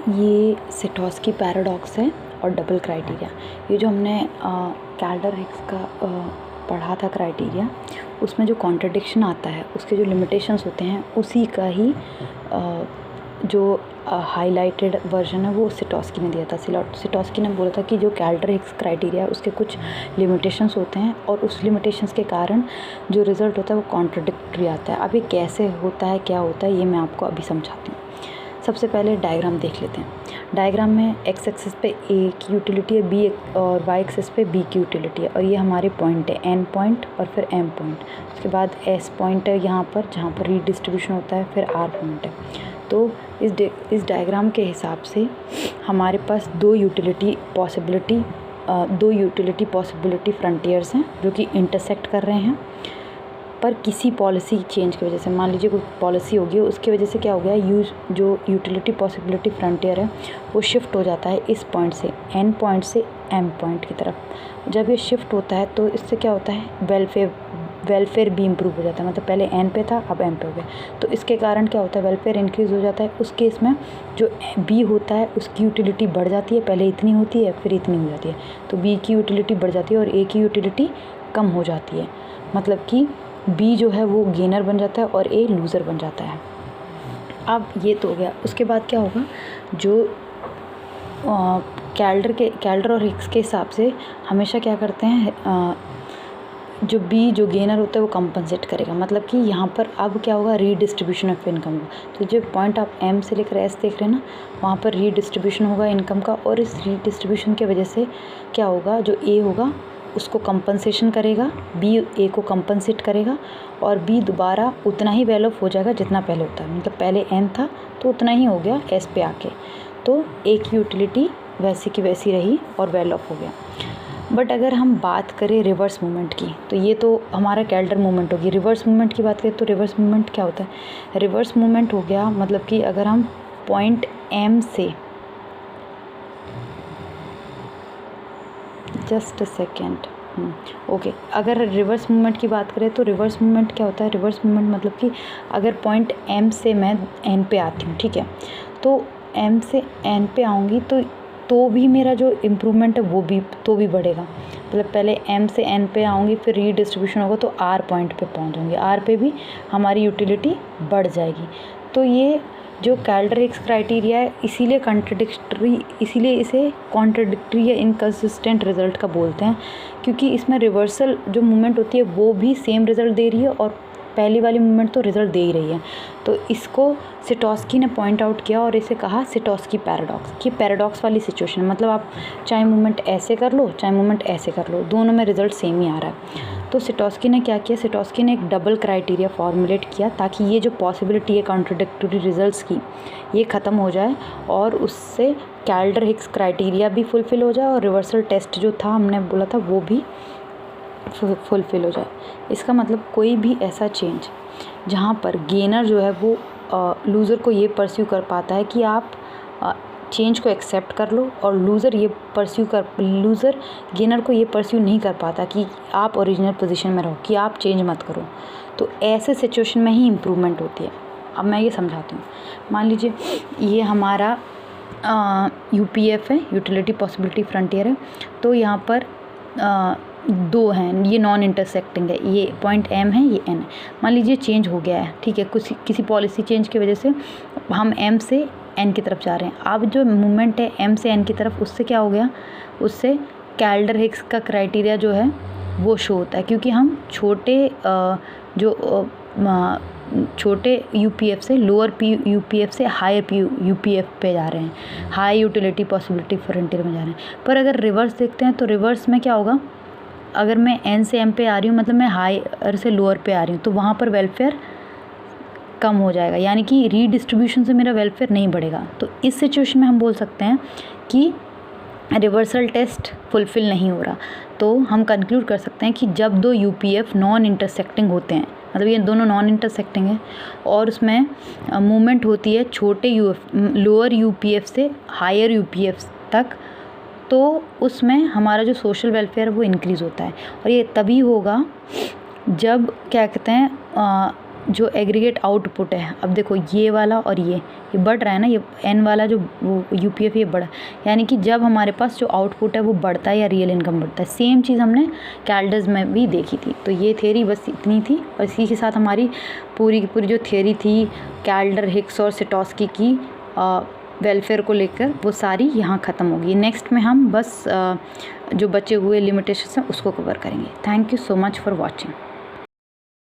ये सेटोस्की पैराडॉक्स है और डबल क्राइटेरिया। ये जो हमने कैल्डर-हिक्स का पढ़ा था क्राइटेरिया, उसमें जो कॉन्ट्रडिक्शन आता है, उसके जो लिमिटेशंस होते हैं, उसी का ही जो हाईलाइटेड वर्जन है वो सेटोस्की ने दिया था। सेटोस्की ने बोला था कि जो कैल्डर-हिक्स क्राइटेरिया है उसके कुछ लिमिटेशंस होते हैं और उस लिमिटेशंस के कारण जो रिज़ल्ट होता है वो कॉन्ट्रडिक्टरी आता है। अब ये कैसे होता है, क्या होता है, ये मैं आपको अभी समझाती हूँ। सबसे पहले डायग्राम देख लेते हैं। डायग्राम में एक्स एक्सिस पे ए की यूटिलिटी है, बी और वाई एक्सिस पे बी की यूटिलिटी है, और ये हमारे पॉइंट है, एन पॉइंट और फिर एम पॉइंट। उसके बाद एस पॉइंट है यहाँ पर, जहाँ पर रीडिस्ट्रीब्यूशन होता है, फिर आर पॉइंट है। तो इस डायग्राम के हिसाब से हमारे पास दो यूटिलिटी पॉसिबिलिटी फ्रंटियर्स हैं जो कि इंटरसेक्ट कर रहे हैं, पर किसी पॉलिसी चेंज की वजह से, मान लीजिए कोई पॉलिसी होगी, उसकी वजह से क्या हो गया, जो यूटिलिटी पॉसिबिलिटी फ्रंटियर है वो शिफ्ट हो जाता है इस पॉइंट से, एन पॉइंट से एम पॉइंट की तरफ। जब ये शिफ्ट होता है तो इससे क्या होता है, वेलफेयर भी इम्प्रूव हो जाता है। मतलब पहले एन पे था, अब एम पे हो गया, तो इसके कारण क्या होता है, वेलफेयर इंक्रीज़ हो जाता है। उस केस में जो बी होता है उसकी यूटिलिटी बढ़ जाती है, पहले इतनी होती है फिर इतनी हो जाती है, तो बी की यूटिलिटी बढ़ जाती है और ए की यूटिलिटी कम हो जाती है। मतलब कि बी जो है वो गेनर बन जाता है और ए लूज़र बन जाता है। अब ये तो हो गया। उसके बाद क्या होगा, जो कैल्डर और हिक्स के हिसाब से हमेशा क्या करते हैं, जो बी जो गेनर होता है वो कंपनसेट करेगा। मतलब कि यहाँ पर अब क्या होगा, रीडिस्ट्रीब्यूशन ऑफ इनकम होगा। तो जो पॉइंट आप एम से लेकर एस देख रहे हैं ना, वहाँ पर रीडिस्ट्रीब्यूशन होगा इनकम का, और इस रीडिस्ट्रीब्यूशन की वजह से क्या होगा, जो ए होगा उसको कंपनसेशन करेगा, बी ए को कंपनसेट करेगा, और बी दोबारा उतना ही वेल ऑफ हो जाएगा जितना पहले होता है। मतलब पहले एन था तो उतना ही हो गया एस पे आके, तो ए की यूटिलिटी वैसी की वैसी रही और वेल ऑफ हो गया। बट अगर हम बात करें रिवर्स मूवमेंट की, तो ये तो हमारा कैल्डर मूवमेंट होगी। रिवर्स मूवमेंट की बात करें तो रिवर्स मूवमेंट क्या होता है, रिवर्स मूवमेंट हो गया मतलब कि अगर हम पॉइंट एम से, जस्ट अ सेकेंड, ओके, अगर रिवर्स मूवमेंट की बात करें तो रिवर्स मूवमेंट क्या होता है, रिवर्स मूवमेंट मतलब कि अगर पॉइंट एम से मैं एन पे आती हूँ, ठीक है, तो एम से एन पे आऊँगी तो भी मेरा जो इम्प्रूवमेंट है वो भी बढ़ेगा। मतलब पहले एम से एन पे आऊँगी, फिर रीडिस्ट्रीब्यूशन होगा तो आर पॉइंट पे पहुँच जाऊँगी, आर पे भी हमारी यूटिलिटी बढ़ जाएगी। तो ये जो कैल्डर-हिक्स क्राइटेरिया है इसीलिए इसे कॉन्ट्रडिक्टरी या इनकंसिस्टेंट रिजल्ट का बोलते हैं, क्योंकि इसमें रिवर्सल जो मूवमेंट होती है वो भी सेम रिजल्ट दे रही है और पहली वाली मूवमेंट तो रिजल्ट दे ही रही है। तो इसको सेटोस्की ने पॉइंट आउट किया और इसे कहा सेटोस्की पैराडॉक्स, कि पैराडॉक्स वाली सिचुएशन, मतलब आप चाहे मूवमेंट ऐसे कर लो चाहे मूवमेंट ऐसे कर लो, दोनों में रिजल्ट सेम ही आ रहा है। तो सेटोस्की ने क्या किया, सेटोस्की ने एक डबल क्राइटेरिया फॉर्मुलेट किया ताकि ये जो पॉसिबिलिटी है कॉन्ट्रडिक्टरी रिजल्ट्स की, ये ख़त्म हो जाए और उससे कैल्डर-हिक्स क्राइटेरिया भी फुलफ़िल हो जाए और रिवर्सल टेस्ट जो था हमने बोला था वो भी फुलफ़िल हो जाए। इसका मतलब कोई भी ऐसा चेंज जहाँ पर गेनर जो है वो लूज़र को ये परस्यू कर पाता है कि आप चेंज को एक्सेप्ट कर लो, और लूज़र गेनर को ये परस्यू नहीं कर पाता कि आप ओरिजिनल पोजीशन में रहो, कि आप चेंज मत करो। तो ऐसे सिचुएशन में ही इम्प्रूवमेंट होती है। अब मैं ये समझाती हूँ। मान लीजिए ये हमारा यूपीएफ है, यूटिलिटी पॉसिबिलिटी फ्रंटियर है। तो यहाँ पर दो हैं, ये नॉन इंटरसेक्टिंग है, ये पॉइंट एम है, ये एन है। मान लीजिए चेंज हो गया है, ठीक है, किसी पॉलिसी चेंज की वजह से हम एम से एन की तरफ जा रहे हैं। अब जो मूवमेंट है एम से एन की तरफ, उससे क्या हो गया, उससे कैल्डर-हिक्स का क्राइटेरिया जो है वो शो होता है, क्योंकि हम छोटे यूपीएफ से लोअर यूपीएफ से हायर यूपीएफ पे जा रहे हैं, हाई यूटिलिटी पॉसिबिलिटी फ्रंटियर में जा रहे हैं। पर अगर रिवर्स देखते हैं तो रिवर्स में क्या होगा, अगर मैं एन से एम पे आ रही हूँ, मतलब मैं हायर से लोअर पे आ रही हूँ, तो वहाँ पर वेलफेयर कम हो जाएगा, यानी कि रीडिस्ट्रीब्यूशन से मेरा वेलफेयर नहीं बढ़ेगा। तो इस सिचुएशन में हम बोल सकते हैं कि रिवर्सल टेस्ट फुलफ़िल नहीं हो रहा। तो हम कंक्लूड कर सकते हैं कि जब दो यूपीएफ नॉन इंटरसेक्टिंग होते हैं, मतलब ये दोनों नॉन इंटरसेक्टिंग है और उसमें मूवमेंट होती है लोअर यूपीएफ से हायर यूपीएफ तक, तो उसमें हमारा जो सोशल वेलफेयर है वो इंक्रीज़ होता है। और ये तभी होगा जब क्या कहते हैं, जो एग्रीगेट आउटपुट है, अब देखो ये वाला और ये बढ़ रहा है ना, ये एन वाला जो यूपीएफ ये बढ़ा, यानी कि जब हमारे पास जो आउटपुट है वो बढ़ता है या रियल इनकम बढ़ता है। सेम चीज़ हमने कैल्डर्स में भी देखी थी। तो ये थ्योरी बस इतनी थी, और इसी के साथ हमारी पूरी की पूरी जो थ्योरी थी कैल्डर, हिक्स और सिटोस्की की वेलफेयर को लेकर, वो सारी यहाँ ख़त्म होगी। नेक्स्ट में हम बस जो बचे हुए लिमिटेशंस हैं उसको कवर करेंगे। Thank you so much for watching.